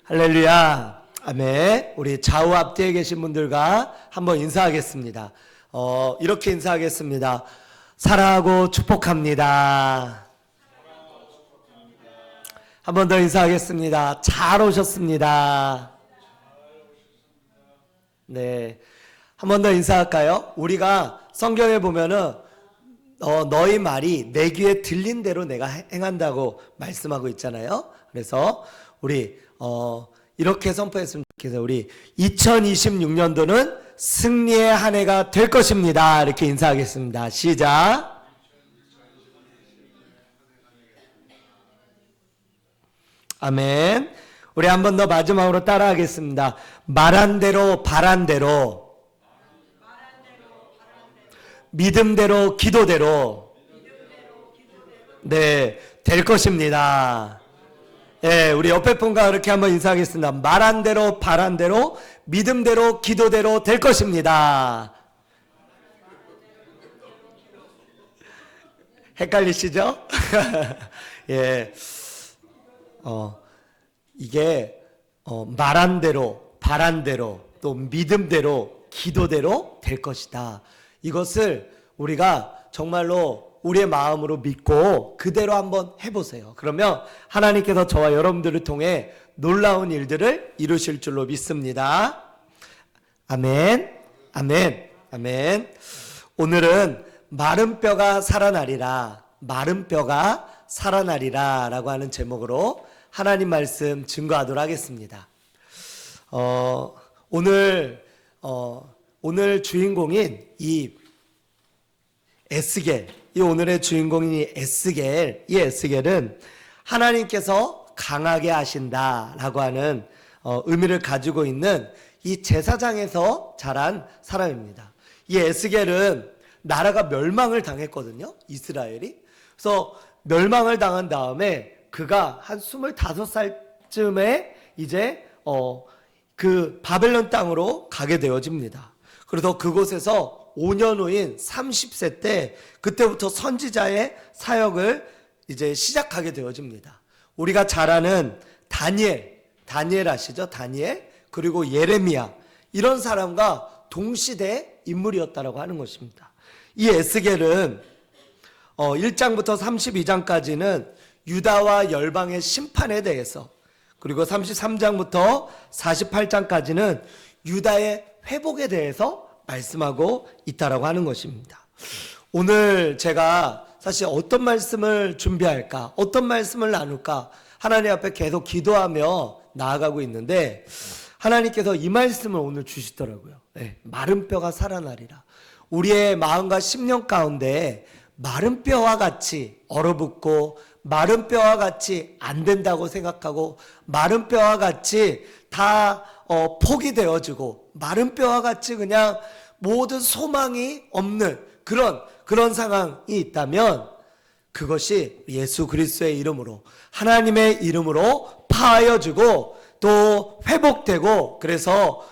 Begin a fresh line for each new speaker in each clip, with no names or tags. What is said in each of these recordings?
할렐루야. 아멘. 우리 좌우 앞뒤에 계신 분들과 한번 인사하겠습니다. 이렇게 인사하겠습니다. 사랑하고 축복합니다. 한 번 더 인사하겠습니다. 잘 오셨습니다. 네. 한 번 더 인사할까요? 우리가 성경에 보면은 너희 말이 내 귀에 들린 대로 내가 행한다고 말씀하고 있잖아요. 그래서 우리 이렇게 선포했으면 좋겠어요. 우리 2026년도는 승리의 한 해가 될 것입니다. 이렇게 인사하겠습니다. 시작. 아멘. 우리 한 번 더 마지막으로 따라하겠습니다. 말한 대로 바란 대로 믿음대로 기도대로 네, 될 것입니다. 예, 우리 옆에 분과 그렇게 한번 인사하겠습니다. 말한 대로 바란 대로 믿음대로 기도대로 될 것입니다. 헷갈리시죠? 예. 이게 말한 대로 바란 대로 또 믿음대로 기도대로 될 것이다. 이것을 우리가 정말로 우리의 마음으로 믿고 그대로 한번 해보세요. 그러면 하나님께서 저와 여러분들을 통해 놀라운 일들을 이루실 줄로 믿습니다. 아멘, 아멘, 아멘. 오늘은 마른 뼈가 살아나리라, 마른 뼈가 살아나리라 라고 하는 제목으로 하나님 말씀 증거하도록 하겠습니다. 오늘 주인공인 이 에스겔, 이 오늘의 주인공인 이 에스겔은 하나님께서 강하게 하신다라고 하는 의미를 가지고 있는 이 제사장에서 자란 사람입니다. 이 에스겔은 나라가 멸망을 당했거든요. 이스라엘이. 그래서 멸망을 당한 다음에 그가 한 25살쯤에 이제 그 바벨론 땅으로 가게 되어집니다. 그래서 그곳에서 5년 후인 30세 때 그때부터 선지자의 사역을 이제 시작하게 되어집니다. 우리가 잘 아는 다니엘 아시죠? 다니엘 그리고 예레미야 이런 사람과 동시대 인물이었다라고 하는 것입니다. 이 에스겔은 1장부터 32장까지는 유다와 열방의 심판에 대해서 그리고 33장부터 48장까지는 유다의 회복에 대해서 말씀하고 있다라고 하는 것입니다. 오늘 제가 사실 어떤 말씀을 준비할까, 어떤 말씀을 나눌까 하나님 앞에 계속 기도하며 나아가고 있는데 하나님께서 이 말씀을 오늘 주시더라고요. 네, 마른 뼈가 살아나리라. 우리의 마음과 심령 가운데 마른 뼈와 같이 얼어붙고 마른 뼈와 같이 안 된다고 생각하고 마른 뼈와 같이 다 포기되어지고 마른 뼈와 같이 그냥 모든 소망이 없는 그런 상황이 있다면 그것이 예수 그리스도의 이름으로 하나님의 이름으로 파하여지고 또 회복되고 그래서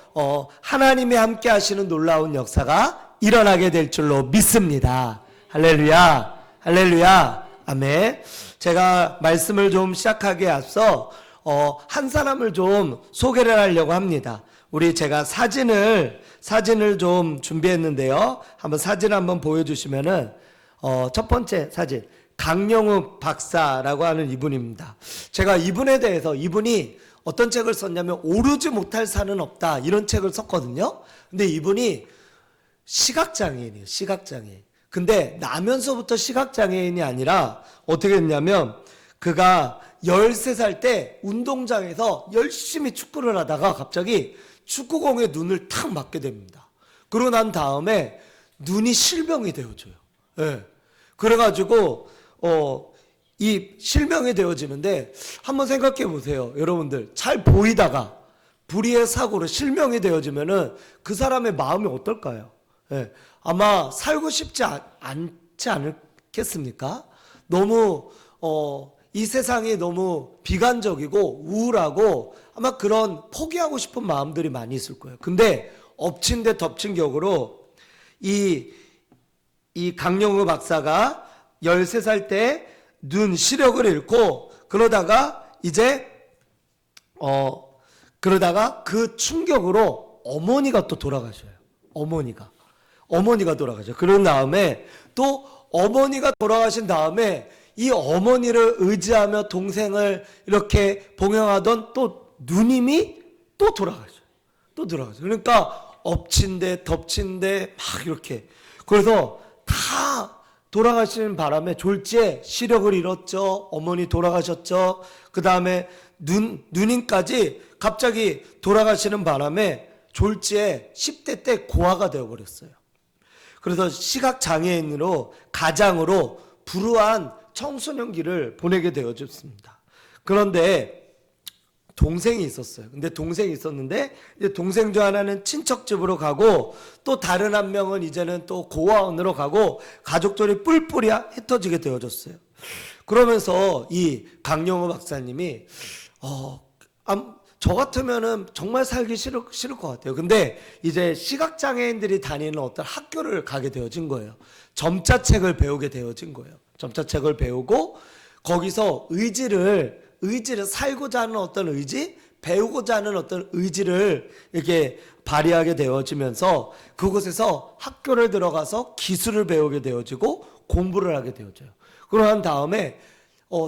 하나님이 함께 하시는 놀라운 역사가 일어나게 될 줄로 믿습니다. 할렐루야, 할렐루야, 아멘. 제가 말씀을 좀 시작하기에 앞서 한 사람을 좀 소개를 하려고 합니다. 제가 사진을 좀 준비했는데요. 한번 사진 한번 보여주시면은 첫 번째 사진 강영욱 박사라고 하는 이분입니다. 제가 이분에 대해서 이분이 어떤 책을 썼냐면 오르지 못할 산은 없다 이런 책을 썼거든요. 근데 이분이 시각장애인이에요. 시각장애인. 근데 나면서부터 시각장애인이 아니라 어떻게 했냐면 그가 13살 때 운동장에서 열심히 축구를 하다가 갑자기 축구공에 눈을 탁 맞게 됩니다. 그러고 난 다음에 눈이 실명이 되어져요. 네. 그래가지고 이 실명이 되어지는데 한번 생각해 보세요. 여러분들 잘 보이다가 불의의 사고로 실명이 되어지면은 그 사람의 마음이 어떨까요? 네. 아마 살고 싶지 않지 않겠습니까? 너무 이 세상이 너무 비관적이고 우울하고 아마 그런 포기하고 싶은 마음들이 많이 있을 거예요. 근데 엎친 데 덮친 격으로 이 강영우 박사가 13살 때 눈 시력을 잃고 그러다가 이제 그러다가 그 충격으로 어머니가 또 돌아가셔요. 어머니가 돌아가죠. 그런 다음에 또 어머니가 돌아가신 다음에 이 어머니를 의지하며 동생을 이렇게 봉양하던 또 누님이 또 돌아가죠. 그러니까 엎친데 덮친데 막 이렇게. 그래서 다 돌아가시는 바람에 졸지에 시력을 잃었죠. 어머니 돌아가셨죠. 그 다음에 누님까지 갑자기 돌아가시는 바람에 졸지에 10대 때 고아가 되어버렸어요. 그래서 시각장애인으로 가장으로 불우한 청소년기를 보내게 되어졌습니다. 그런데 동생이 있었어요. 근데 동생이 있었는데 이제 동생 중 하나는 친척 집으로 가고 또 다른 한 명은 이제는 또 고아원으로 가고 가족들이 뿔뿔이 흩어지게 되어졌어요. 그러면서 이 강영호 박사님이 저 같으면은 정말 살기 싫을 것 같아요. 근데 이제 시각장애인들이 다니는 어떤 학교를 가게 되어진 거예요. 점자책을 배우게 되어진 거예요. 점자책을 배우고 거기서 의지를 살고자 하는 어떤 의지, 배우고자 하는 어떤 의지를 이렇게 발휘하게 되어지면서 그곳에서 학교를 들어가서 기술을 배우게 되어지고 공부를 하게 되어져요. 그러한 다음에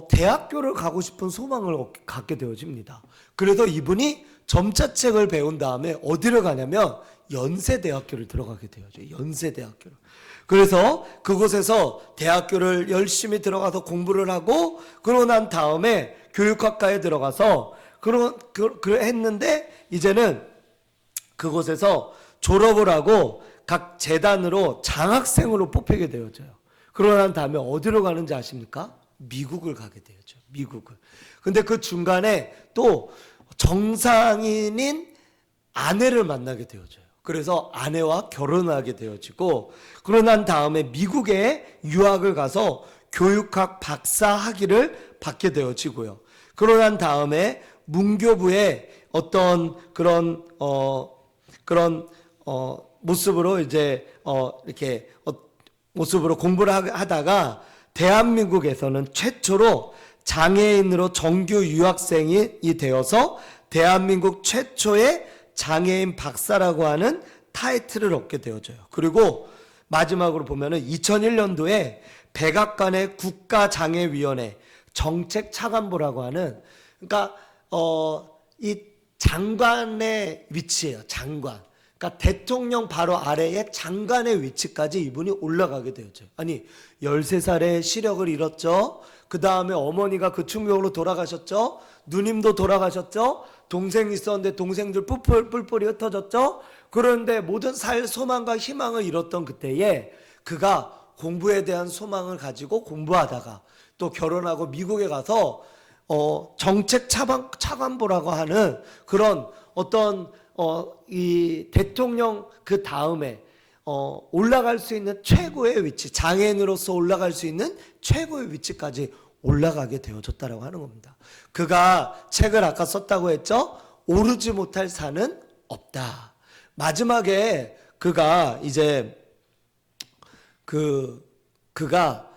대학교를 가고 싶은 소망을 갖게 되어집니다. 그래서 이분이 점자책을 배운 다음에 어디를 가냐면 연세대학교를 들어가게 되어져요. 연세대학교를. 그래서 그곳에서 대학교를 열심히 들어가서 공부를 하고 그러고 난 다음에 교육학과에 들어가서 했는데 이제는 그곳에서 졸업을 하고 각 재단으로 장학생으로 뽑히게 되어져요. 그러고 난 다음에 어디로 가는지 아십니까? 미국을 가게 되죠. 미국을. 근데 그 중간에 또 정상인인 아내를 만나게 되어져요. 그래서 아내와 결혼하게 되어지고 그러고 난 다음에 미국에 유학을 가서 교육학 박사 학위를 받게 되어지고요. 그러고 난 다음에 문교부의 어떤 그런 모습으로 이제 이렇게 모습으로 공부를 하다가 대한민국에서는 최초로 장애인으로 정규 유학생이 되어서 대한민국 최초의 장애인 박사라고 하는 타이틀을 얻게 되어져요. 그리고 마지막으로 보면은 2001년도에 백악관의 국가장애위원회 정책차관보라고 하는 그러니까 이 장관의 위치예요. 장관. 그러니까 대통령 바로 아래에 장관의 위치까지 이분이 올라가게 되었죠. 아니 13살에 시력을 잃었죠. 그 다음에 어머니가 그 충격으로 돌아가셨죠. 누님도 돌아가셨죠. 동생이 있었는데 동생들 뿔뿔이 흩어졌죠. 그런데 모든 살 소망과 희망을 잃었던 그때에 그가 공부에 대한 소망을 가지고 공부하다가 또 결혼하고 미국에 가서 정책 차관보라고 하는 그런 어떤 이 대통령 그 다음에 올라갈 수 있는 최고의 위치, 장애인으로서 올라갈 수 있는 최고의 위치까지 올라가게 되어졌다라고 하는 겁니다. 그가 책을 아까 썼다고 했죠. 오르지 못할 산은 없다. 마지막에 그가 이제 그가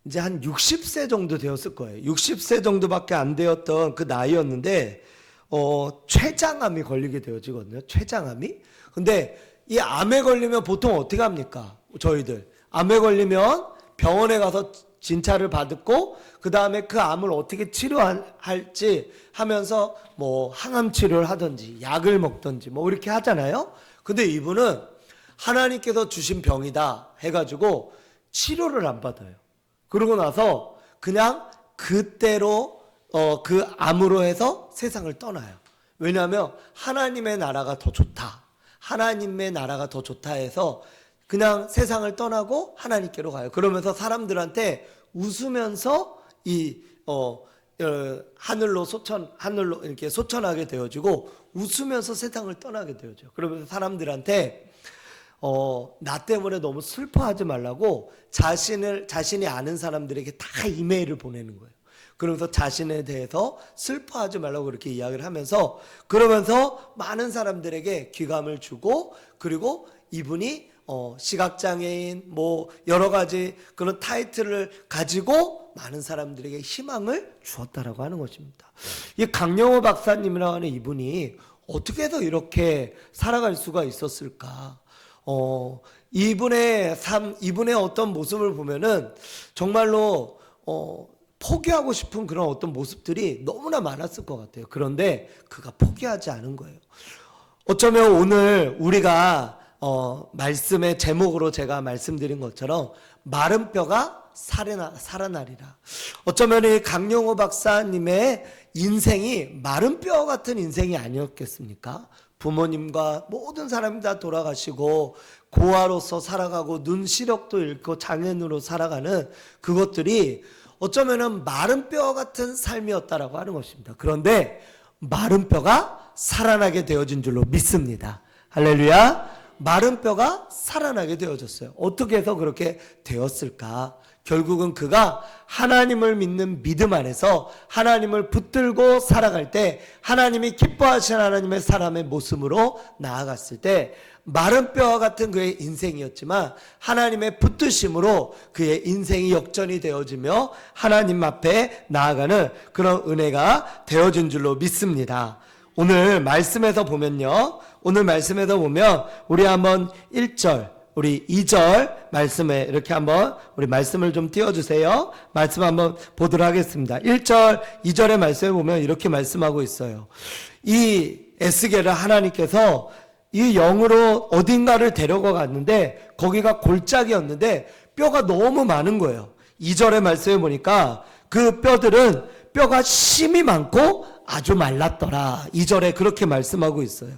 이제 한 60세 정도 되었을 거예요. 60세 정도밖에 안 되었던 그 나이였는데 췌장암이 걸리게 되어지거든요. 췌장암이. 근데 이 암에 걸리면 보통 어떻게 합니까? 저희들 암에 걸리면 병원에 가서 진찰을 받고 그 다음에 그 암을 어떻게 치료할지 하면서 뭐 항암 치료를 하든지 약을 먹든지 뭐 이렇게 하잖아요. 근데 이분은 하나님께서 주신 병이다 해가지고 치료를 안 받아요. 그러고 나서 그냥 그때로 그 암으로 해서 세상을 떠나요. 왜냐하면 하나님의 나라가 더 좋다. 하나님의 나라가 더 좋다 해서 그냥 세상을 떠나고 하나님께로 가요. 그러면서 사람들한테 웃으면서 이 하늘로 이렇게 소천하게 되어지고 웃으면서 세상을 떠나게 되어져요. 그러면서 사람들한테 나 때문에 너무 슬퍼하지 말라고 자신이 아는 사람들에게 다 이메일을 보내는 거예요. 그러면서 자신에 대해서 슬퍼하지 말라고 그렇게 이야기를 하면서 그러면서 많은 사람들에게 귀감을 주고 그리고 이분이 시각장애인 뭐 여러 가지 그런 타이틀을 가지고 많은 사람들에게 희망을 주었다라고 하는 것입니다. 이 강영호 박사님이라고 하는 이분이 어떻게 해서 이렇게 살아갈 수가 있었을까? 이분의 삶, 이분의 어떤 모습을 보면은 정말로 포기하고 싶은 그런 어떤 모습들이 너무나 많았을 것 같아요. 그런데 그가 포기하지 않은 거예요. 어쩌면 오늘 우리가 말씀의 제목으로 제가 말씀드린 것처럼 마른 뼈가 살아나리라. 어쩌면 이 강영호 박사님의 인생이 마른 뼈 같은 인생이 아니었겠습니까? 부모님과 모든 사람이 다 돌아가시고 고아로서 살아가고 눈 시력도 잃고 장애인으로 살아가는 그것들이 어쩌면은 마른 뼈 같은 삶이었다라고 하는 것입니다. 그런데 마른 뼈가 살아나게 되어진 줄로 믿습니다. 할렐루야. 마른 뼈가 살아나게 되어졌어요. 어떻게 해서 그렇게 되었을까? 결국은 그가 하나님을 믿는 믿음 안에서 하나님을 붙들고 살아갈 때 하나님이 기뻐하시는 하나님의 사람의 모습으로 나아갔을 때 마른 뼈와 같은 그의 인생이었지만 하나님의 붙드심으로 그의 인생이 역전이 되어지며 하나님 앞에 나아가는 그런 은혜가 되어진 줄로 믿습니다. 오늘 말씀에서 보면요. 오늘 말씀에서 보면 우리 한번 1절 우리 2절 말씀에 이렇게 한번 우리 말씀을 좀 띄워주세요. 말씀 한번 보도록 하겠습니다. 1절 2절의 말씀에 보면 이렇게 말씀하고 있어요. 이 에스겔을 하나님께서 이 영으로 어딘가를 데려가 갔는데 거기가 골짜기였는데 뼈가 너무 많은 거예요. 2절의 말씀에 보니까 그 뼈들은 뼈가 심이 많고 아주 말랐더라. 2절에 그렇게 말씀하고 있어요.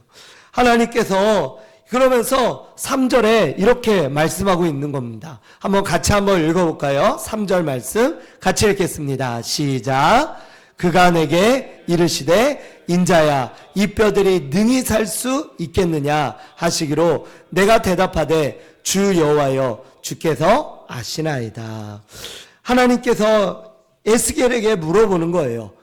하나님께서 그러면서 3절에 이렇게 말씀하고 있는 겁니다. 한번 같이 한번 읽어볼까요? 3절 말씀 같이 읽겠습니다. 시작. 그가 내게 이르시되 인자야 이 뼈들이 능히 살 수 있겠느냐 하시기로 내가 대답하되 주 여호와여 주께서 아시나이다. 하나님께서 에스겔에게 물어보는 거예요.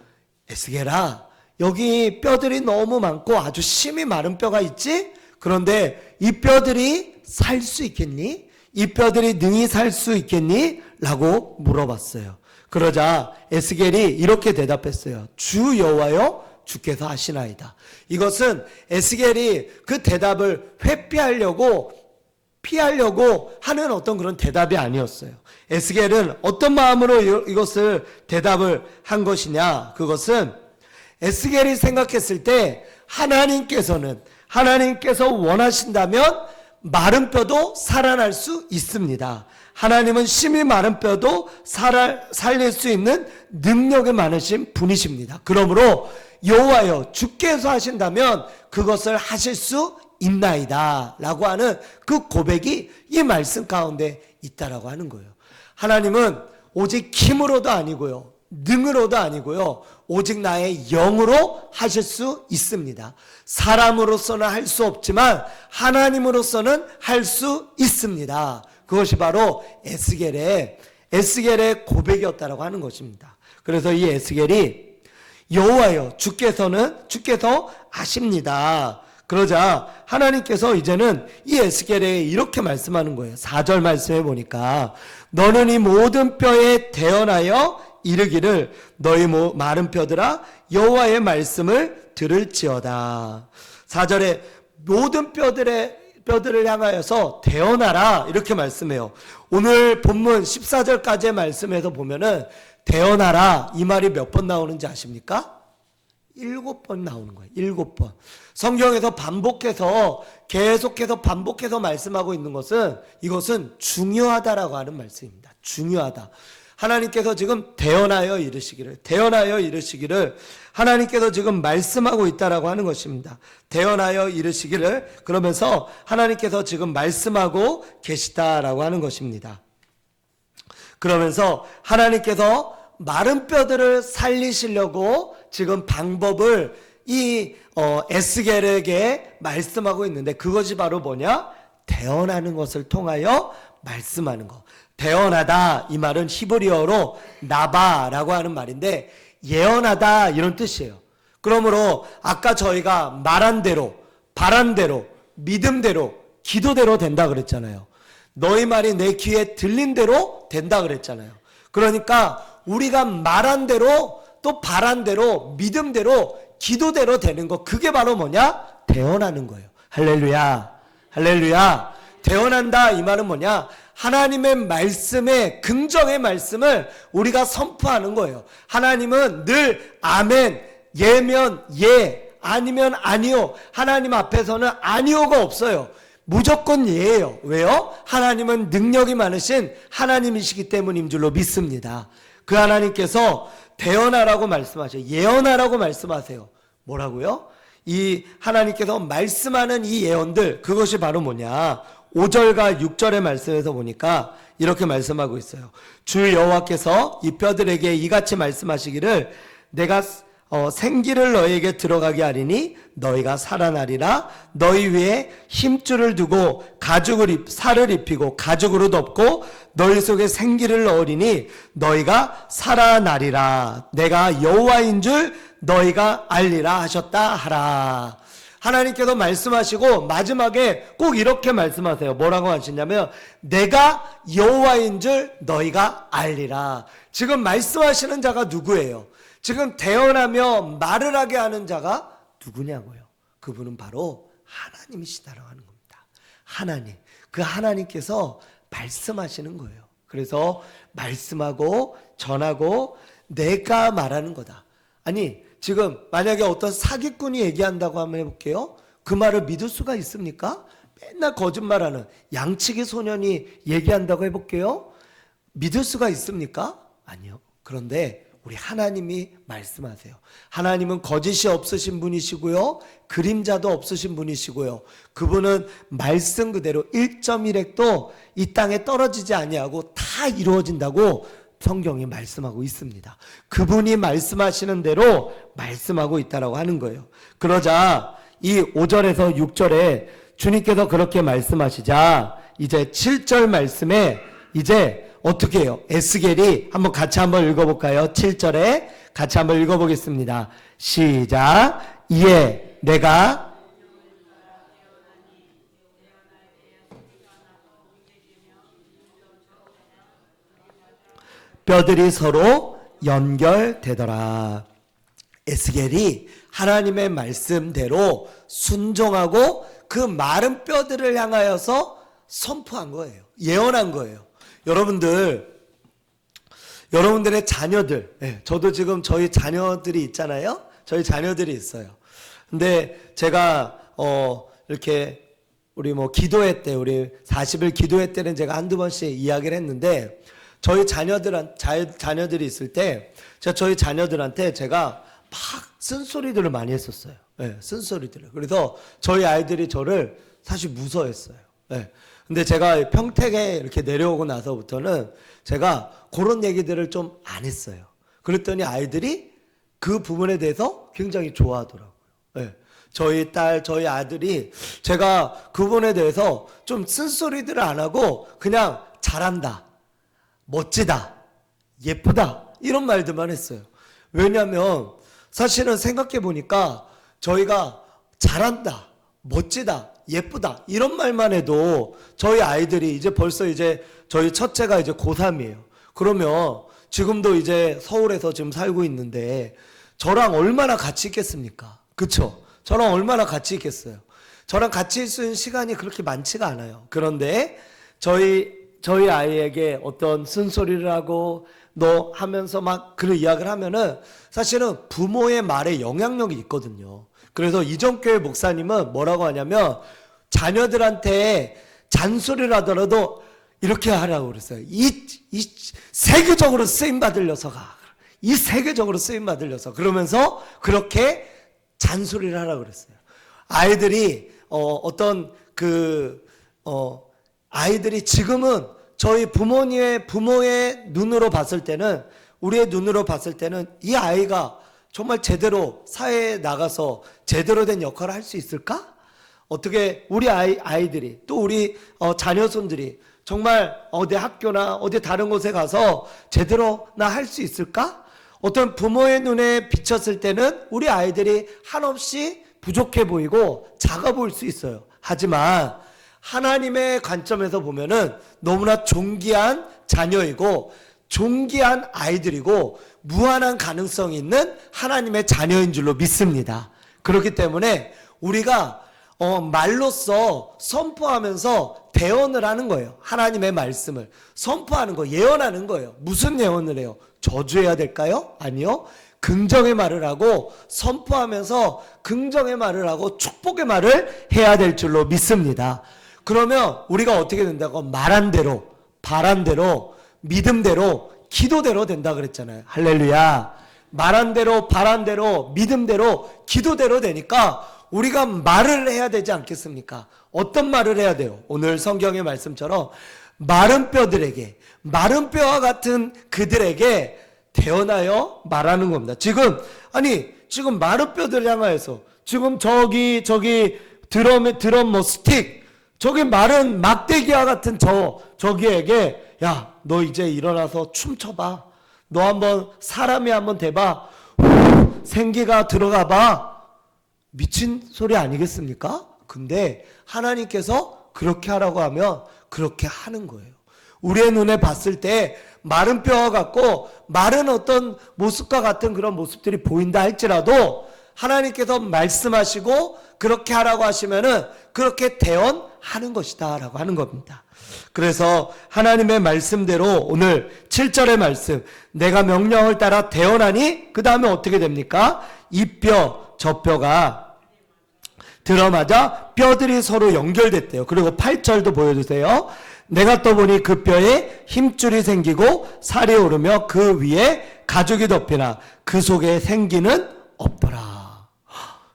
에스겔아 여기 뼈들이 너무 많고 아주 심이 마른 뼈가 있지? 그런데 이 뼈들이 살 수 있겠니? 이 뼈들이 능히 살 수 있겠니? 라고 물어봤어요. 그러자 에스겔이 이렇게 대답했어요. 주 여호와여 주께서 하시나이다. 이것은 에스겔이 그 대답을 피하려고 하는 어떤 그런 대답이 아니었어요. 에스겔은 어떤 마음으로 이것을 대답을 한 것이냐? 그것은 에스겔이 생각했을 때 하나님께서 원하신다면 마른 뼈도 살아날 수 있습니다. 하나님은 심히 마른 뼈도 살릴 수 있는 능력이 많으신 분이십니다. 그러므로 여호와여 주께서 하신다면 그것을 하실 수 있나이다 라고 하는 그 고백이 이 말씀 가운데 있다라고 하는 거예요. 하나님은 오직 힘으로도 아니고요 능으로도 아니고요 오직 나의 영으로 하실 수 있습니다. 사람으로서는 할 수 없지만 하나님으로서는 할 수 있습니다. 그것이 바로 에스겔의 고백이었다라고 하는 것입니다. 그래서 이 에스겔이 여호와여 주께서 아십니다. 그러자 하나님께서 이제는 이 에스겔에 이렇게 말씀하는 거예요. 4절 말씀해 보니까 너는 이 모든 뼈에 대언하여 이르기를 너희 마른 뼈들아 여호와의 말씀을 들을지어다. 4절에 모든 뼈들을 향하여서 대언하라 이렇게 말씀해요. 오늘 본문 14절까지의 말씀에서 보면은 대언하라 이 말이 몇 번 나오는지 아십니까? 7번 나오는 거예요. 7번. 성경에서 계속해서 반복해서 말씀하고 있는 것은 이것은 중요하다라고 하는 말씀입니다. 중요하다. 하나님께서 지금 대언하여 이르시기를 하나님께서 지금 말씀하고 있다라고 하는 것입니다. 대언하여 이르시기를 그러면서 하나님께서 지금 말씀하고 계시다라고 하는 것입니다. 그러면서 하나님께서 마른 뼈들을 살리시려고 지금 방법을 이 에스겔에게 말씀하고 있는데 그것이 바로 뭐냐? 대언하는 것을 통하여 말씀하는 것. 대언하다 이 말은 히브리어로 나바라고 하는 말인데 예언하다 이런 뜻이에요. 그러므로 아까 저희가 말한 대로, 바란 대로, 믿음대로, 기도대로 된다 그랬잖아요. 너희 말이 내 귀에 들린 대로 된다 그랬잖아요. 그러니까 우리가 말한 대로 또 바란 대로 믿음대로 기도대로 되는 거, 그게 바로 뭐냐? 대언하는 거예요. 할렐루야, 할렐루야. 대언한다 이 말은 뭐냐? 하나님의 말씀에, 긍정의 말씀을 우리가 선포하는 거예요. 하나님은 늘 아멘, 예면 예, 아니면 아니요. 하나님 앞에서는 아니요가 없어요. 무조건 예예요. 왜요? 하나님은 능력이 많으신 하나님이시기 때문인 줄로 믿습니다. 그 하나님께서 대언하라고 말씀하셔요. 예언하라고 말씀하세요. 뭐라고요? 이 하나님께서 말씀하는 이 예언들, 그것이 바로 뭐냐? 5절과 6절의 말씀에서 보니까 이렇게 말씀하고 있어요. 주 여호와께서 이 뼈들에게 이같이 말씀하시기를 내가 생기를 너희에게 들어가게 하리니 너희가 살아나리라. 너희 위에 힘줄을 두고 살을 입히고 가죽으로 덮고 너희 속에 생기를 넣으리니 너희가 살아나리라. 내가 여호와인 줄 너희가 알리라 하셨다 하라. 하나님께서 말씀하시고 마지막에 꼭 이렇게 말씀하세요. 뭐라고 하시냐면 내가 여호와인 줄 너희가 알리라. 지금 말씀하시는 자가 누구예요? 지금 대언하며 말을 하게 하는 자가 누구냐고요? 그분은 바로 하나님이시다라고 하는 겁니다. 하나님, 그 하나님께서 말씀하시는 거예요. 그래서 말씀하고 전하고 내가 말하는 거다. 아니, 지금 만약에 어떤 사기꾼이 얘기한다고 한번 해볼게요. 그 말을 믿을 수가 있습니까? 맨날 거짓말하는 양치기 소년이 얘기한다고 해볼게요. 믿을 수가 있습니까? 아니요. 그런데 우리 하나님이 말씀하세요. 하나님은 거짓이 없으신 분이시고요, 그림자도 없으신 분이시고요, 그분은 말씀 그대로 1.1핵도 이 땅에 떨어지지 아니하고 다 이루어진다고 성경이 말씀하고 있습니다. 그분이 말씀하시는 대로 말씀하고 있다라고 하는 거예요. 그러자 이 5절에서 6절에 주님께서 그렇게 말씀하시자 이제 7절 말씀에 이제 어떻게 해요? 에스겔이 같이 한번 읽어볼까요? 7절에 같이 한번 읽어보겠습니다. 시작. 이에 내가 뼈들이 서로 연결되더라. 에스겔이 하나님의 말씀대로 순종하고 그 마른 뼈들을 향하여서 선포한 거예요. 예언한 거예요. 여러분들의 자녀들, 저도 지금 저희 자녀들이 있잖아요. 저희 자녀들이 있어요. 근데 제가 이렇게 우리 기도회 때, 우리 40일 기도회 때는 제가 한두 번씩 이야기를 했는데, 저희 자녀들이 있을 때 제가 저희 자녀들한테 제가 막 쓴소리들을 많이 했었어요. 쓴소리들을. 그래서 저희 아이들이 저를 사실 무서워했어요. 근데 제가 평택에 이렇게 내려오고 나서부터는 제가 그런 얘기들을 좀 안 했어요. 그랬더니 아이들이 그 부분에 대해서 굉장히 좋아하더라고요. 저희 딸, 저희 아들이 제가 그 부분에 대해서 좀 쓴소리들을 안 하고 그냥 잘한다, 멋지다, 예쁘다 이런 말들만 했어요. 왜냐하면 사실은 생각해 보니까 저희가 잘한다, 멋지다, 예쁘다 이런 말만 해도 저희 아이들이 이제 벌써 저희 첫째가 이제 고3이에요. 그러면 지금도 이제 서울에서 지금 살고 있는데 저랑 얼마나 같이 있겠습니까? 그쵸? 저랑 얼마나 같이 있겠어요? 저랑 같이 있을 시간이 그렇게 많지가 않아요. 그런데 저희 아이에게 어떤 쓴소리를 하고 너 하면서 막 그런 이야기를 하면은 사실은 부모의 말에 영향력이 있거든요. 그래서 이전교회 목사님은 뭐라고 하냐면 자녀들한테 잔소리를 하더라도 이렇게 하라고 그랬어요. 이 세계적으로 쓰임받을 녀석아. 이 세계적으로 쓰임받을 녀석. 그러면서 그렇게 잔소리를 하라고 그랬어요. 아이들이 아이들이 지금은 저희 부모의 눈으로 봤을 때는, 우리의 눈으로 봤을 때는 이 아이가 정말 제대로 사회에 나가서 제대로 된 역할을 할 수 있을까? 어떻게 우리 아이들이 또 우리 자녀손들이 정말 어디 학교나 어디 다른 곳에 가서 제대로나 할 수 있을까? 어떤 부모의 눈에 비쳤을 때는 우리 아이들이 한없이 부족해 보이고 작아 보일 수 있어요. 하지만 하나님의 관점에서 보면은 너무나 존귀한 자녀이고 존귀한 아이들이고 무한한 가능성이 있는 하나님의 자녀인 줄로 믿습니다. 그렇기 때문에 우리가 말로써 선포하면서 대언을 하는 거예요. 하나님의 말씀을 선포하는 거, 예언하는 거예요. 무슨 예언을 해요? 저주해야 될까요? 아니요. 긍정의 말을 하고 선포하면서 긍정의 말을 하고 축복의 말을 해야 될 줄로 믿습니다. 그러면 우리가 어떻게 된다고? 말한 대로, 바란 대로, 믿음대로, 기도대로 된다 그랬잖아요. 할렐루야. 말한 대로, 바란 대로, 믿음대로, 기도대로 되니까 우리가 말을 해야 되지 않겠습니까? 어떤 말을 해야 돼요? 오늘 성경의 말씀처럼 마른 뼈들에게, 마른 뼈와 같은 그들에게 태어나여 말하는 겁니다. 지금 마른 뼈들 향하여서 지금 저기 드럼 뭐 스틱, 저기 마른 막대기와 같은 저기에게 야, 너 이제 일어나서 춤춰봐. 너 한번 사람이 한번 돼봐. 생기가 들어가봐. 미친 소리 아니겠습니까? 근데 하나님께서 그렇게 하라고 하면 그렇게 하는 거예요. 우리의 눈에 봤을 때 마른 뼈와 같고 마른 어떤 모습과 같은 그런 모습들이 보인다 할지라도 하나님께서 말씀하시고 그렇게 하라고 하시면은 그렇게 대언하는 것이다 라고 하는 겁니다. 그래서 하나님의 말씀대로 오늘 7절의 말씀, 내가 명령을 따라 대언하니 그 다음에 어떻게 됩니까? 이 뼈, 저 뼈가 들어맞아 뼈들이 서로 연결됐대요. 그리고 8절도 보여주세요. 내가 떠보니 그 뼈에 힘줄이 생기고 살이 오르며 그 위에 가죽이 덮이나 그 속에 생기는 없더라.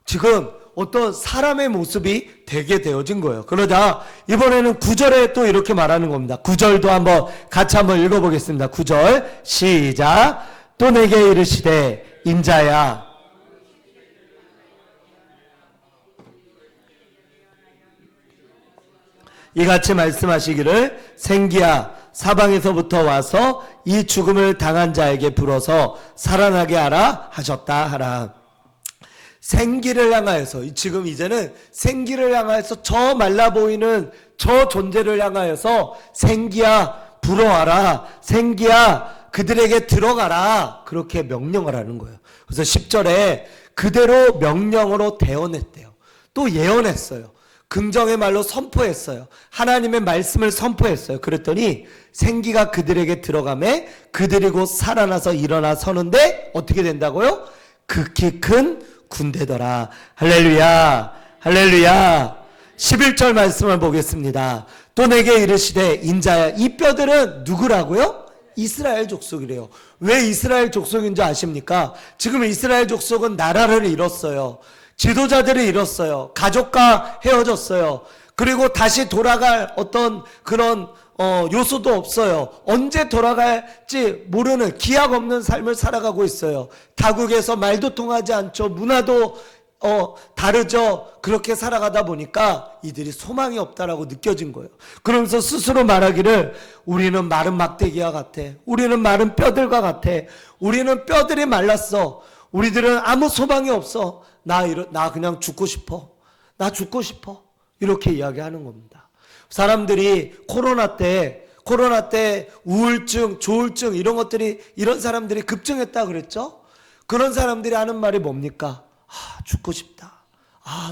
지금 어떤 사람의 모습이 되게 되어진 거예요. 그러자 이번에는 9절에 또 이렇게 말하는 겁니다. 9절도 같이 한번 읽어보겠습니다. 9절 시작. 또 내게 이르시되 인자야 이같이 말씀하시기를 생기야 사방에서부터 와서 이 죽음을 당한 자에게 불어서 살아나게 하라 하셨다 하라. 생기를 향하여서 지금 이제는 생기를 향하여서 저 말라 보이는 저 존재를 향하여서 생기야 불어와라, 생기야 그들에게 들어가라, 그렇게 명령을 하는 거예요. 그래서 10절에 그대로 명령으로 대언했대요. 또 예언했어요. 긍정의 말로 선포했어요. 하나님의 말씀을 선포했어요. 그랬더니 생기가 그들에게 들어가매 그들이 곧 살아나서 일어나 서는데 어떻게 된다고요? 극히 큰 군대더라. 할렐루야, 할렐루야. 11절 말씀을 보겠습니다. 또 내게 이르시되 인자야. 이 뼈들은 누구라고요? 이스라엘 족속이래요. 왜 이스라엘 족속인 줄 아십니까? 지금 이스라엘 족속은 나라를 잃었어요. 지도자들을 잃었어요. 가족과 헤어졌어요. 그리고 다시 돌아갈 어떤 그런 요소도 없어요. 언제 돌아갈지 모르는 기약 없는 삶을 살아가고 있어요. 타국에서 말도 통하지 않죠. 문화도 다르죠. 그렇게 살아가다 보니까 이들이 소망이 없다라고 느껴진 거예요. 그러면서 스스로 말하기를 우리는 마른 막대기와 같아. 우리는 마른 뼈들과 같아. 우리는 뼈들이 말랐어. 우리들은 아무 소망이 없어. 나 그냥 죽고 싶어. 나 죽고 싶어. 이렇게 이야기하는 겁니다. 사람들이 코로나 때 우울증, 조울증 이런 사람들이 급증했다 그랬죠? 그런 사람들이 하는 말이 뭡니까? 죽고 싶다.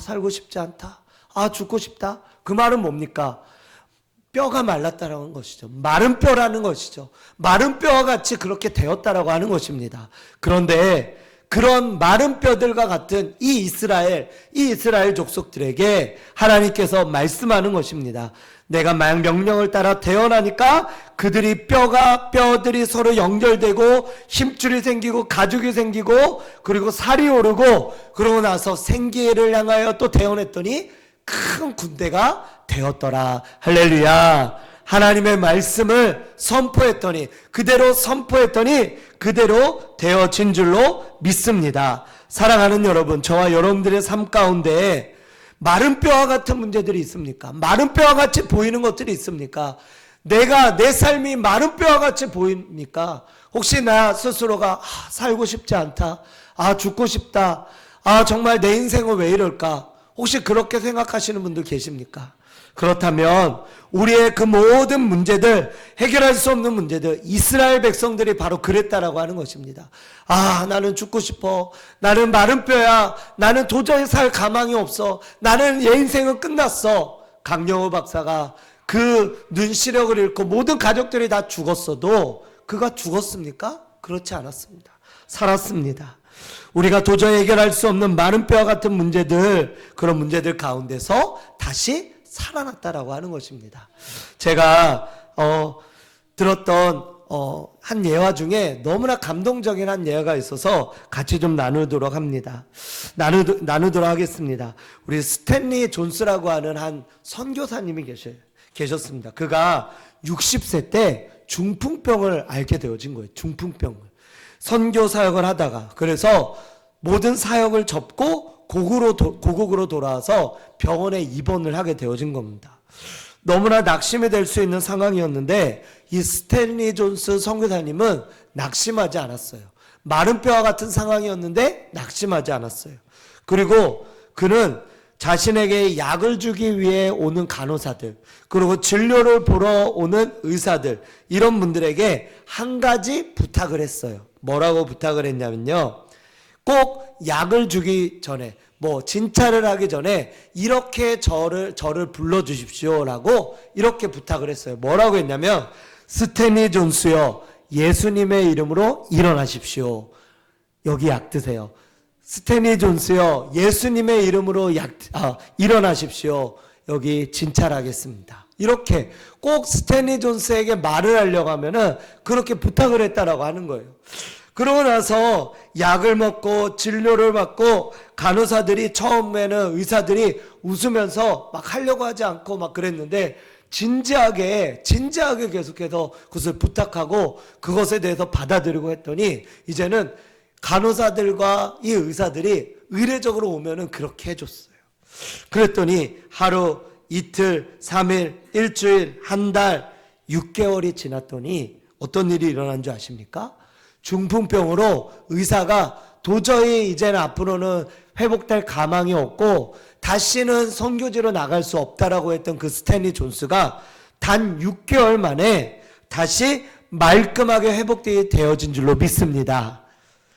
살고 싶지 않다. 죽고 싶다. 그 말은 뭡니까? 뼈가 말랐다라는 것이죠. 마른 뼈라는 것이죠. 마른 뼈와 같이 그렇게 되었다라고 하는 것입니다. 그런데 그런 마른 뼈들과 같은 이 이스라엘 족속들에게 하나님께서 말씀하는 것입니다. 내가 명령을 따라 태어나니까 뼈들이 서로 연결되고 힘줄이 생기고 가죽이 생기고 그리고 살이 오르고 그러고 나서 생기를 향하여 또 태어났더니 큰 군대가 되었더라. 할렐루야. 하나님의 말씀을 그대로 선포했더니 그대로 되어진 줄로 믿습니다. 사랑하는 여러분, 저와 여러분들의 삶 가운데 마른 뼈와 같은 문제들이 있습니까? 마른 뼈와 같이 보이는 것들이 있습니까? 내 삶이 마른 뼈와 같이 보입니까? 혹시 나 스스로가 살고 싶지 않다. 죽고 싶다. 정말 내 인생은 왜 이럴까? 혹시 그렇게 생각하시는 분들 계십니까? 그렇다면 우리의 그 모든 문제들, 해결할 수 없는 문제들, 이스라엘 백성들이 바로 그랬다라고 하는 것입니다. 아, 나는 죽고 싶어. 나는 마른 뼈야. 나는 도저히 살 가망이 없어. 나는 내 인생은 끝났어. 강영호 박사가 그 눈시력을 잃고 모든 가족들이 다 죽었어도 그가 죽었습니까? 그렇지 않았습니다. 살았습니다. 우리가 도저히 해결할 수 없는 마른 뼈와 같은 문제들, 그런 문제들 가운데서 다시 살아났다라고 하는 것입니다. 제가 들었던 한 예화 중에 너무나 감동적인 한 예화가 있어서 같이 좀 나누도록 합니다. 나누도록 하겠습니다. 우리 스탠리 존스라고 하는 한 선교사님이 계셨습니다. 그가 60세 때 중풍병을 앓게 되어진 거예요. 중풍병을. 선교 사역을 하다가, 그래서 모든 사역을 접고 고국으로 돌아와서 병원에 입원을 하게 되어진 겁니다. 너무나 낙심이 될 수 있는 상황이었는데 이 스탠리 존스 선교사님은 낙심하지 않았어요. 마른 뼈와 같은 상황이었는데 낙심하지 않았어요. 그리고 그는 자신에게 약을 주기 위해 오는 간호사들, 그리고 진료를 보러 오는 의사들, 이런 분들에게 한 가지 부탁을 했어요. 뭐라고 부탁을 했냐면요, 꼭 약을 주기 전에, 진찰을 하기 전에 이렇게 저를 불러주십시오라고 이렇게 부탁을 했어요. 뭐라고 했냐면, 스탠리 존스요, 예수님의 이름으로 일어나십시오. 여기 약 드세요. 스탠리 존스요, 예수님의 이름으로 일어나십시오. 여기 진찰하겠습니다. 이렇게 꼭 스탠리 존스에게 말을 하려고 하면은 그렇게 부탁을 했다라고 하는 거예요. 그러고 나서 약을 먹고 진료를 받고 간호사들이, 처음에는 의사들이 웃으면서 막 하려고 하지 않고 막 그랬는데 진지하게 계속해서 그것을 부탁하고 그것에 대해서 받아들이고 했더니 이제는 간호사들과 이 의사들이 의례적으로 오면은 그렇게 해줬어요. 그랬더니 하루, 이틀, 3일, 일주일, 한 달, 6개월이 지났더니 어떤 일이 일어난 줄 아십니까? 중풍병으로 의사가 도저히 이제는 앞으로는 회복될 가망이 없고 다시는 선교지로 나갈 수 없다라고 했던 그 스탠리 존스가 단 6개월 만에 다시 말끔하게 회복되어진 줄로 믿습니다.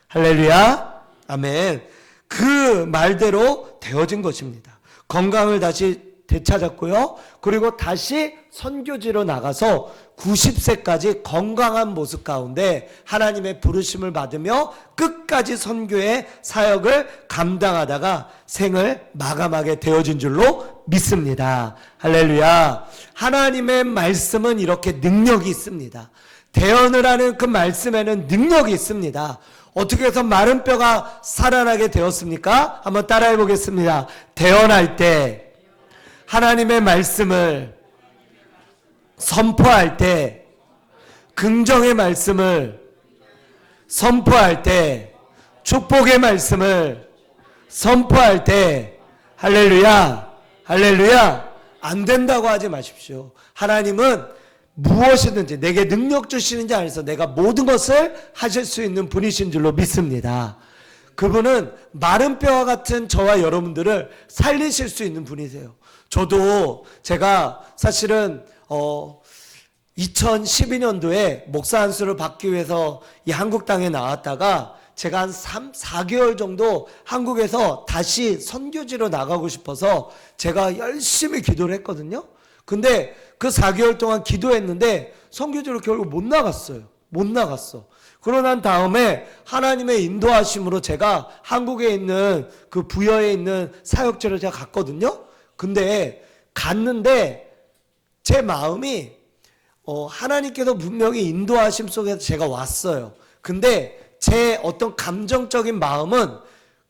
할렐루야, 아멘. 그 말대로 되어진 것입니다. 건강을 다시 되찾았고요. 그리고 다시 선교지로 나가서 90세까지 건강한 모습 가운데 하나님의 부르심을 받으며 끝까지 선교의 사역을 감당하다가 생을 마감하게 되어진 줄로 믿습니다. 할렐루야. 하나님의 말씀은 이렇게 능력이 있습니다. 대언을 하는 그 말씀에는 능력이 있습니다. 어떻게 해서 마른 뼈가 살아나게 되었습니까? 한번 따라해 보겠습니다. 대언할 때, 하나님의 말씀을 선포할 때, 긍정의 말씀을 선포할 때, 축복의 말씀을 선포할 때, 할렐루야, 할렐루야, 안 된다고 하지 마십시오. 하나님은 무엇이든지 내게 능력 주시는지 안에서 내가 모든 것을 하실 수 있는 분이신 줄로 믿습니다. 그분은 마른 뼈와 같은 저와 여러분들을 살리실 수 있는 분이세요. 저도 제가 사실은 2012년도에 목사 안수를 받기 위해서 이 한국 땅에 나왔다가 제가 한 4개월 정도 한국에서 다시 선교지로 나가고 싶어서 제가 열심히 기도를 했거든요. 근데 그 4개월 동안 기도했는데 선교지로 결국 못 나갔어요. 못 나갔어. 그러고 난 다음에 하나님의 인도하심으로 제가 한국에 있는 그 부여에 있는 사역지로 제가 갔거든요. 근데 갔는데 제 마음이 하나님께서 분명히 인도하심 속에서 제가 왔어요. 근데 제 어떤 감정적인 마음은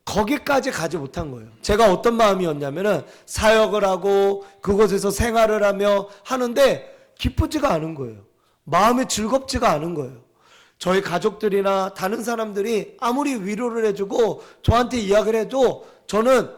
거기까지 가지 못한 거예요. 제가 어떤 마음이었냐면은 사역을 하고 그곳에서 생활을 하며 하는데 기쁘지가 않은 거예요. 마음이 즐겁지가 않은 거예요. 저희 가족들이나 다른 사람들이 아무리 위로를 해주고 저한테 이야기를 해도 저는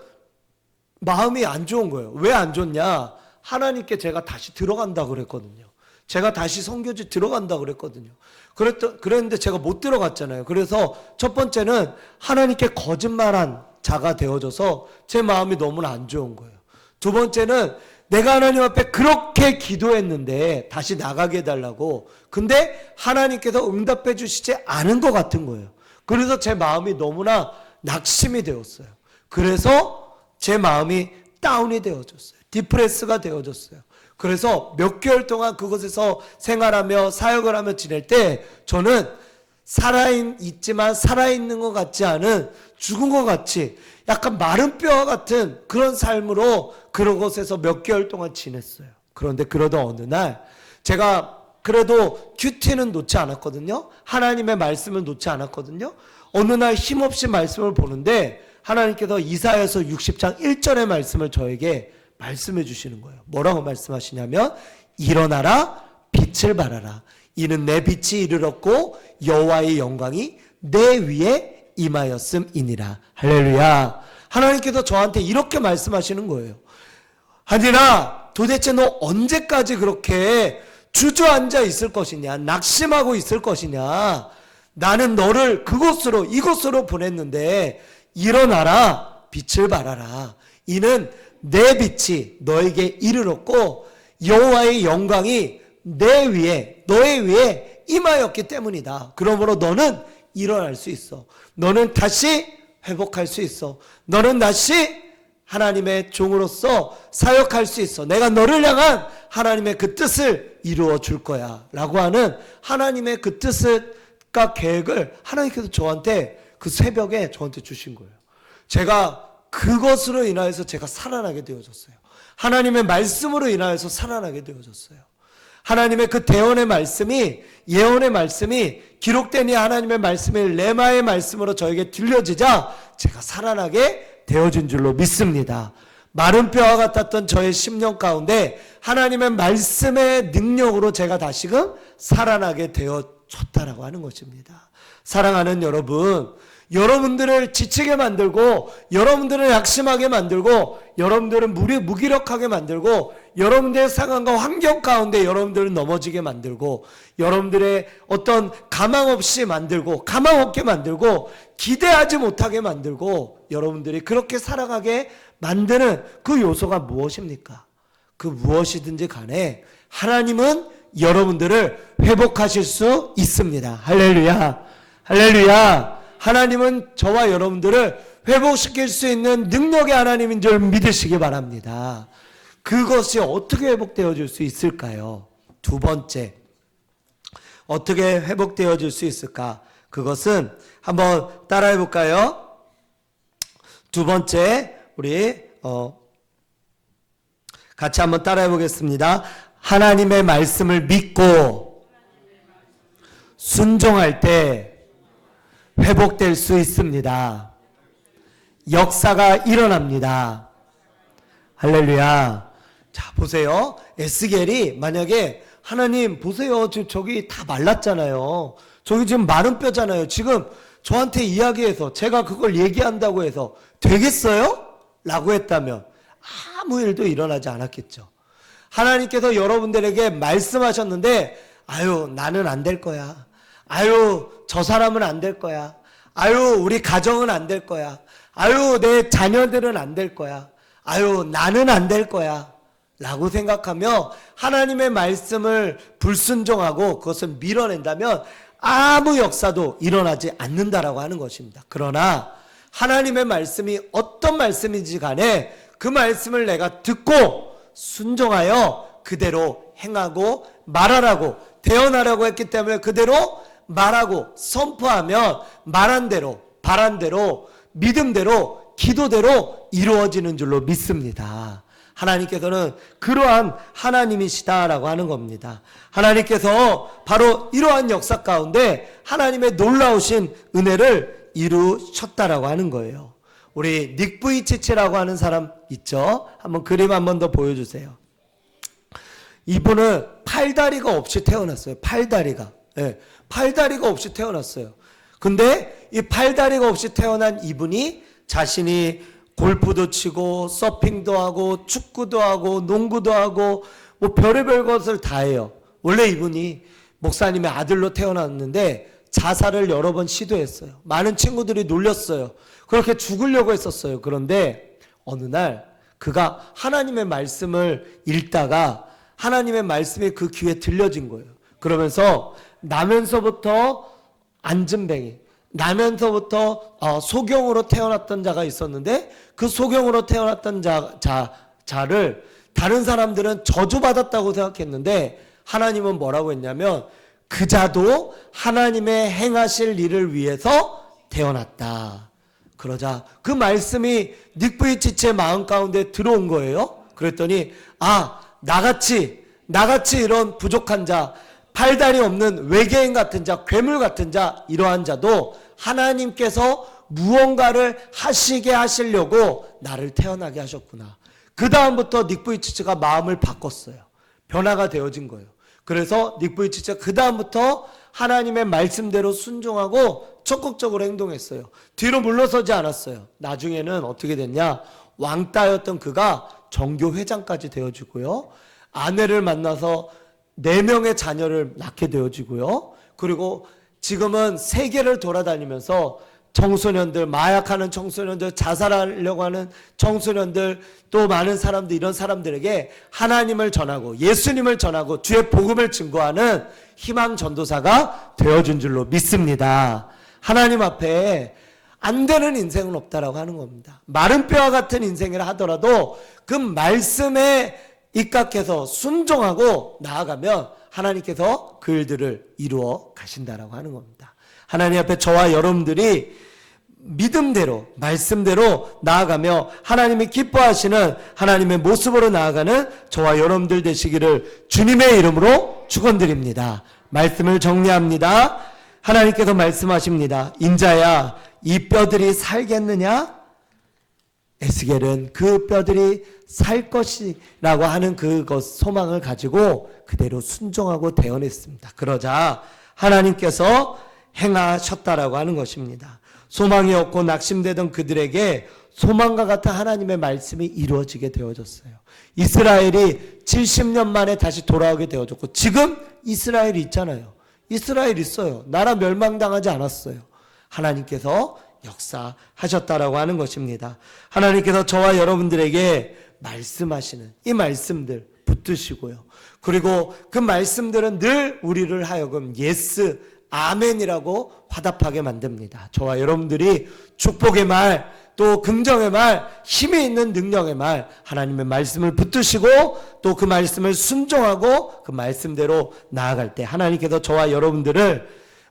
마음이 안 좋은 거예요. 왜 안 좋냐? 하나님께 제가 다시 들어간다고 그랬거든요. 제가 다시 선교지 들어간다고 그랬거든요. 그랬는데 제가 못 들어갔잖아요. 그래서 첫 번째는 하나님께 거짓말한 자가 되어져서 제 마음이 너무나 안 좋은 거예요. 두 번째는 내가 하나님 앞에 그렇게 기도했는데 다시 나가게 해달라고. 근데 하나님께서 응답해 주시지 않은 것 같은 거예요. 그래서 제 마음이 너무나 낙심이 되었어요. 그래서 제 마음이 다운이 되어졌어요. 디프레스가 되어졌어요. 그래서 몇 개월 동안 그곳에서 생활하며 사역을 하며 지낼 때 저는 살아있지만 살아있는 것 같지 않은, 죽은 것 같이 약간 마른 뼈와 같은 그런 삶으로 그곳에서 몇 개월 동안 지냈어요. 그런데 그러던 어느 날 제가 그래도 큐티는 놓지 않았거든요. 하나님의 말씀을 놓지 않았거든요. 어느 날 힘없이 말씀을 보는데 하나님께서 이사야서 60장 1절의 말씀을 저에게 말씀해 주시는 거예요. 뭐라고 말씀하시냐면 일어나라 빛을 발하라. 이는 내 빛이 이르렀고 여호와의 영광이 내 위에 임하였음이니라. 할렐루야. 하나님께서 저한테 이렇게 말씀하시는 거예요. 하니라 도대체 너 언제까지 그렇게 주저앉아 있을 것이냐, 낙심하고 있을 것이냐. 나는 너를 그곳으로 이곳으로 보냈는데 일어나라 빛을 발하라. 이는 내 빛이 너에게 이르렀고 여호와의 영광이 내 위에 너의 위에 임하였기 때문이다. 그러므로 너는 일어날 수 있어. 너는 다시 회복할 수 있어. 너는 다시 하나님의 종으로서 사역할 수 있어. 내가 너를 향한 하나님의 그 뜻을 이루어 줄 거야 라고 하는 하나님의 그 뜻과 계획을 하나님께서 저한테 그 새벽에 저한테 주신 거예요. 제가 그것으로 인하여서 제가 살아나게 되어졌어요. 하나님의 말씀으로 인하여서 살아나게 되어졌어요. 하나님의 그 대언의 말씀이, 예언의 말씀이 기록된 이 하나님의 말씀이 레마의 말씀으로 저에게 들려지자 제가 살아나게 되어진 줄로 믿습니다. 마른 뼈와 같았던 저의 심령 가운데 하나님의 말씀의 능력으로 제가 다시금 살아나게 되어졌다라고 하는 것입니다. 사랑하는 여러분, 여러분들을 지치게 만들고 여러분들을 약심하게 만들고 여러분들을 무기력하게 만들고 여러분들의 상황과 환경 가운데 여러분들을 넘어지게 만들고 여러분들의 어떤 가망 없이 만들고 가망 없게 만들고 기대하지 못하게 만들고 여러분들이 그렇게 살아가게 만드는 그 요소가 무엇입니까? 그 무엇이든지 간에 하나님은 여러분들을 회복하실 수 있습니다. 할렐루야. 할렐루야. 하나님은 저와 여러분들을 회복시킬 수 있는 능력의 하나님인 줄 믿으시기 바랍니다. 그것이 어떻게 회복되어질 수 있을까요? 두 번째, 어떻게 회복되어질 수 있을까? 그것은 한번 따라해 볼까요? 두 번째, 우리 같이 한번 따라해 보겠습니다. 하나님의 말씀을 믿고 순종할 때 회복될 수 있습니다. 역사가 일어납니다. 할렐루야. 자, 보세요. 에스겔이 만약에 하나님 보세요. 저기 다 말랐잖아요. 저기 지금 마른 뼈잖아요. 지금 저한테 이야기해서 제가 그걸 얘기한다고 해서 되겠어요? 라고 했다면 아무 일도 일어나지 않았겠죠. 하나님께서 여러분들에게 말씀하셨는데 아유 나는 안 될 거야. 아유 저 사람은 안 될 거야. 아유 우리 가정은 안 될 거야. 아유 내 자녀들은 안 될 거야. 아유 나는 안 될 거야 라고 생각하며 하나님의 말씀을 불순종하고 그것을 밀어낸다면 아무 역사도 일어나지 않는다라고 하는 것입니다. 그러나 하나님의 말씀이 어떤 말씀인지 간에 그 말씀을 내가 듣고 순종하여 그대로 행하고 말하라고 대언하라고 했기 때문에 그대로 말하고 선포하면 말한 대로 바란 대로 믿음대로 기도대로 이루어지는 줄로 믿습니다. 하나님께서는 그러한 하나님이시다라고 하는 겁니다. 하나님께서 바로 이러한 역사 가운데 하나님의 놀라우신 은혜를 이루셨다라고 하는 거예요. 우리 닉 부이치치라고 하는 사람 있죠? 한번 그림 한번 더 보여주세요. 이분은 팔다리가 없이 태어났어요. 팔다리가. 네, 팔다리가 없이 태어났어요. 근데 이 팔다리가 없이 태어난 이분이 자신이 골프도 치고 서핑도 하고 축구도 하고 농구도 하고 뭐 별의별 것을 다 해요. 원래 이분이 목사님의 아들로 태어났는데 자살을 여러 번 시도했어요. 많은 친구들이 놀렸어요. 그렇게 죽으려고 했었어요. 그런데 어느 날 그가 하나님의 말씀을 읽다가 하나님의 말씀이 그 귀에 들려진 거예요. 그러면서 나면서부터 앉은뱅이, 나면서부터 소경으로 태어났던 자가 있었는데 그 소경으로 태어났던 자를 다른 사람들은 저주받았다고 생각했는데 하나님은 뭐라고 했냐면 그 자도 하나님의 행하실 일을 위해서 태어났다. 그러자 그 말씀이 닉부이치츠의 마음 가운데 들어온 거예요. 그랬더니 나같이 이런 부족한 자, 팔다리 없는 외계인 같은 자, 괴물 같은 자, 이러한 자도 하나님께서 무언가를 하시게 하시려고 나를 태어나게 하셨구나. 그 다음부터 닉부이치츠가 마음을 바꿨어요. 변화가 되어진 거예요. 그래서 닉부이치츠가 그 다음부터 하나님의 말씀대로 순종하고 적극적으로 행동했어요. 뒤로 물러서지 않았어요. 나중에는 어떻게 됐냐? 왕따였던 그가 정교회장까지 되어지고요. 아내를 만나서 4명의 자녀를 낳게 되어지고요. 그리고 지금은 세계를 돌아다니면서 청소년들, 마약하는 청소년들, 자살하려고 하는 청소년들, 또 많은 사람들, 이런 사람들에게 하나님을 전하고 예수님을 전하고 주의 복음을 증거하는 희망 전도사가 되어준 줄로 믿습니다. 하나님 앞에 안 되는 인생은 없다라고 하는 겁니다. 마른 뼈와 같은 인생이라 하더라도 그 말씀에 입각해서 순종하고 나아가면 하나님께서 그 일들을 이루어 가신다라고 하는 겁니다. 하나님 앞에 저와 여러분들이 믿음대로 말씀대로 나아가며 하나님이 기뻐하시는 하나님의 모습으로 나아가는 저와 여러분들 되시기를 주님의 이름으로 축원드립니다. 말씀을 정리합니다. 하나님께서 말씀하십니다. 인자야, 이 뼈들이 살겠느냐? 에스겔은 그 뼈들이 살 것이라고 하는 그것 소망을 가지고 그대로 순종하고 대언했습니다. 그러자 하나님께서 행하셨다라고 하는 것입니다. 소망이 없고 낙심되던 그들에게 소망과 같은 하나님의 말씀이 이루어지게 되어졌어요. 이스라엘이 70년 만에 다시 돌아오게 되어졌고 지금 이스라엘이 있잖아요. 이스라엘 있어요. 나라 멸망당하지 않았어요. 하나님께서 역사하셨다라고 하는 것입니다. 하나님께서 저와 여러분들에게 말씀하시는 이 말씀들 붙드시고요. 그리고 그 말씀들은 늘 우리를 하여금 예스, 아멘이라고 화답하게 만듭니다. 저와 여러분들이 축복의 말, 또 긍정의 말, 힘이 있는 능력의 말, 하나님의 말씀을 붙드시고 또 그 말씀을 순종하고 그 말씀대로 나아갈 때 하나님께서 저와 여러분들을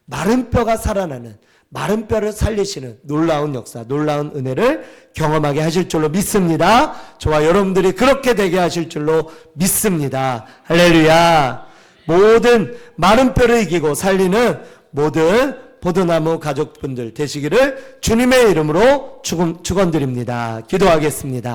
마른 뼈가 살아나는, 마른 뼈를 살리시는 놀라운 역사, 놀라운 은혜를 경험하게 하실 줄로 믿습니다. 저와 여러분들이 그렇게 되게 하실 줄로 믿습니다. 할렐루야. 모든 마른 뼈를 이기고 살리는 모든 포도나무 가족분들 되시기를 주님의 이름으로 축원드립니다. 기도하겠습니다.